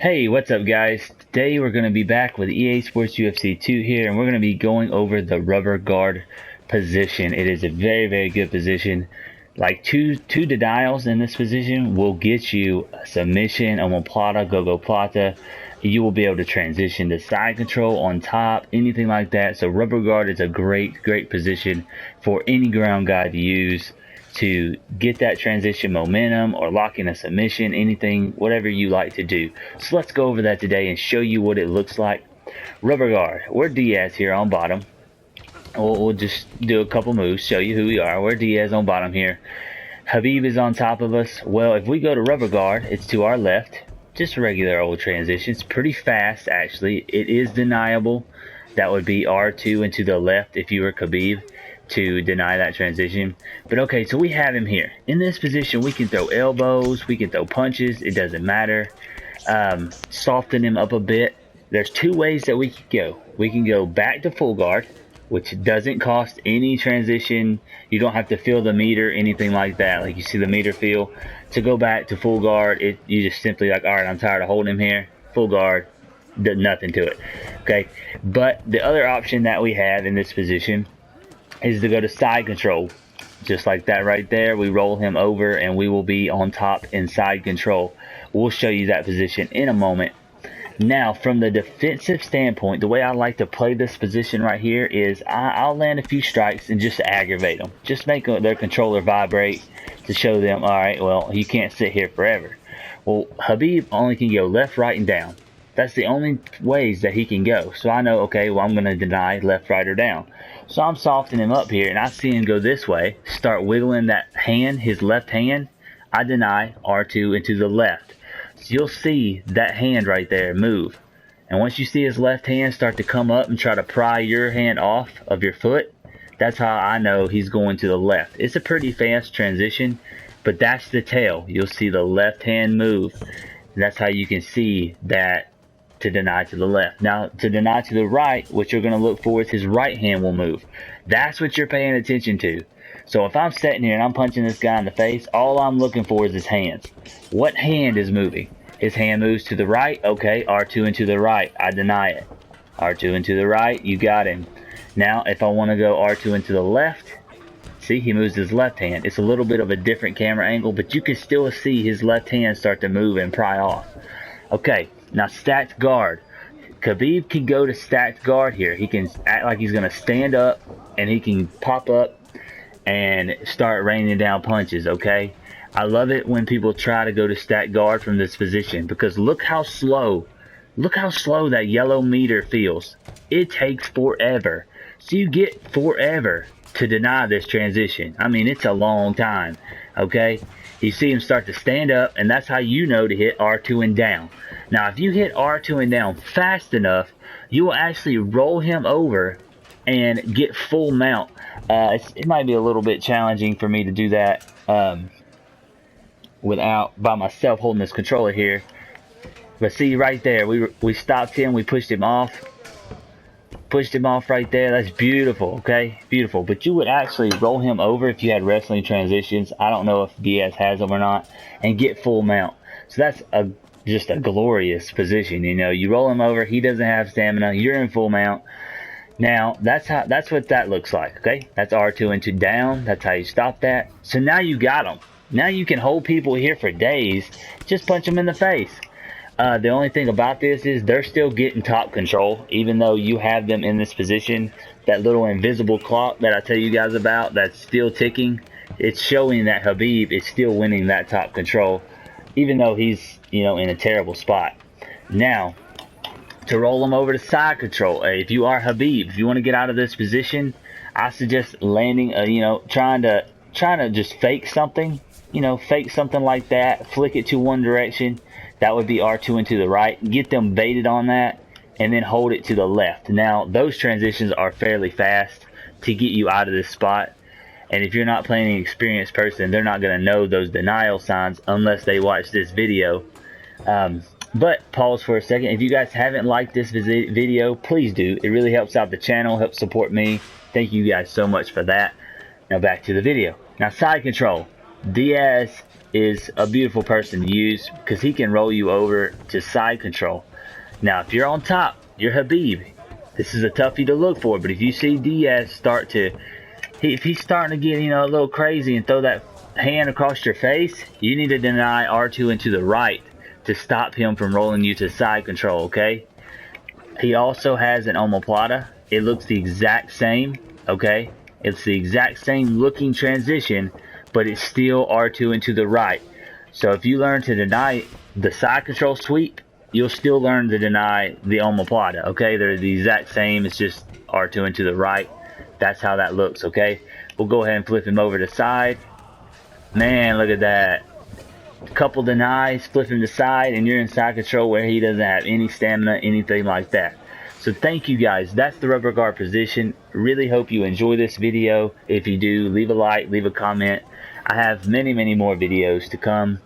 Hey, what's up guys? Today we're going to be back with EA Sports UFC 2 here, and we're going to be going over the rubber guard position. It is a very good position. Like two denials in this position will get you a submission, Omoplata, Plata. You will be able to transition to side control on top, anything like that. So rubber guard is a great position for any ground guy to use to get that transition momentum or lock in a submission, anything, whatever you like to do. So let's go over that today and show you what it looks like. Rubber guard, we're Diaz here on bottom. We'll just do a couple moves, show you who we are. We're Diaz on bottom here. Habib is on top of us. Well, if we go to rubber guard, it's to our left. Just regular old transitions, pretty fast actually. It is deniable. That would be R2 and to the left if you were Khabib to deny that transition. But okay, so we have him here. In this position, we can throw elbows, we can throw punches, it doesn't matter. Soften him up a bit. There's two ways that we can go. We can go back to full guard, which doesn't cost any transition. You don't have to feel the meter, anything like that. Like you see the meter feel. To go back to full guard, you just simply like, all right, I'm tired of holding him here. Full guard, nothing to it. Okay, but the other option that we have in this position is to go to side control. Just like that right there, we roll him over and we will be on top in side control. We'll show you that position in a moment. Now, from the defensive standpoint, the way I like to play this position right here is I'll land a few strikes and just aggravate them. Just make their controller vibrate to show them, all right, well, you can't sit here forever. Well, Habib only can go left, right, and down. That's the only ways that he can go. So I know, okay, well, I'm going to deny left, right, or down. So I'm softening him up here, and I see him go this way, start wiggling that hand, his left hand. I deny R2 into the left. So you'll see that hand right there move. And once you see his left hand start to come up and try to pry your hand off of your foot, that's how I know he's going to the left. It's a pretty fast transition, but that's the tail. You'll see the left hand move. And that's how you can see that to deny to the left. Now, to deny to the right, what you're going to look for is his right hand will move. That's what you're paying attention to. So if I'm sitting here and I'm punching this guy in the face, all I'm looking for is his hands. What hand is moving? His hand moves to the right. Okay, R2 and to the right. I deny it. R2 and to the right. You got him. Now, if I want to go R2 and to the left, see, he moves his left hand. It's a little bit of a different camera angle, but you can still see his left hand start to move and pry off. Okay, now stacked guard. Khabib can go to stacked guard here. He can act like he's going to stand up, and he can pop up and start raining down punches, okay? I love it when people try to go to stacked guard from this position, because look how slow that yellow meter feels. It takes forever. So you get forever to deny this transition. I mean, it's a long time, okay? You see him start to stand up, and that's how you know to hit R2 and down. Now, if you hit R2 and down fast enough, you will actually roll him over and get full mount. It might be a little bit challenging for me to do that by myself holding this controller here. But see right there, we stopped him, we pushed him off right there. That's beautiful, okay? Beautiful. But you would actually roll him over if you had wrestling transitions. I don't know if Diaz has them or not, and get full mount. So that's just a glorious position. You know, you roll him over, he doesn't have stamina, you're in full mount. Now, that's what that looks like, okay? That's R2 into down. That's how you stop that. So now you got them. Now you can hold people here for days. Just punch them in the face. The only thing about this is they're still getting top control, even though you have them in this position. That little invisible clock that I tell you guys about that's still ticking, it's showing that Habib is still winning that top control, even though he's, you know, in a terrible spot. Now, to roll him over to side control. If you are Habib, if you want to get out of this position, I suggest landing, trying to just fake something, fake something like that, flick it to one direction. That would be R2 and to the right. Get them baited on that, and then hold it to the left. Now, those transitions are fairly fast to get you out of this spot. And if you're not playing an experienced person, they're not going to know those denial signs unless they watch this video. But pause for a second. If you guys haven't liked this video, please do. It really helps out the channel, helps support me. Thank you guys so much for that. Now back to the video. Now side control. Diaz is a beautiful person to use because he can roll you over to side control. Now, if you're on top, you're Habib. This is a toughie to look for, but if you see Diaz start to, if he's starting to get, a little crazy and throw that hand across your face, you need to deny R2 and to the right to stop him from rolling you to side control, okay? He also has an Omoplata. It looks the exact same, okay? It's the exact same looking transition, but it's still R2 and to the right. So if you learn to deny the side control sweep, you'll still learn to deny the Omoplata, okay? They're the exact same, it's just R2 and to the right. That's how that looks, okay? We'll go ahead and flip him over to side. Man, look at that. Couple denies, flip him to side, and you're in side control where he doesn't have any stamina, anything like that. So thank you guys. That's the rubber guard position. Really hope you enjoy this video. If you do, leave a like, leave a comment. I have many more videos to come.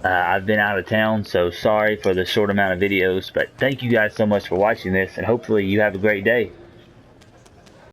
I've been out of town, so sorry for the short amount of videos, but thank you guys so much for watching this, and hopefully you have a great day.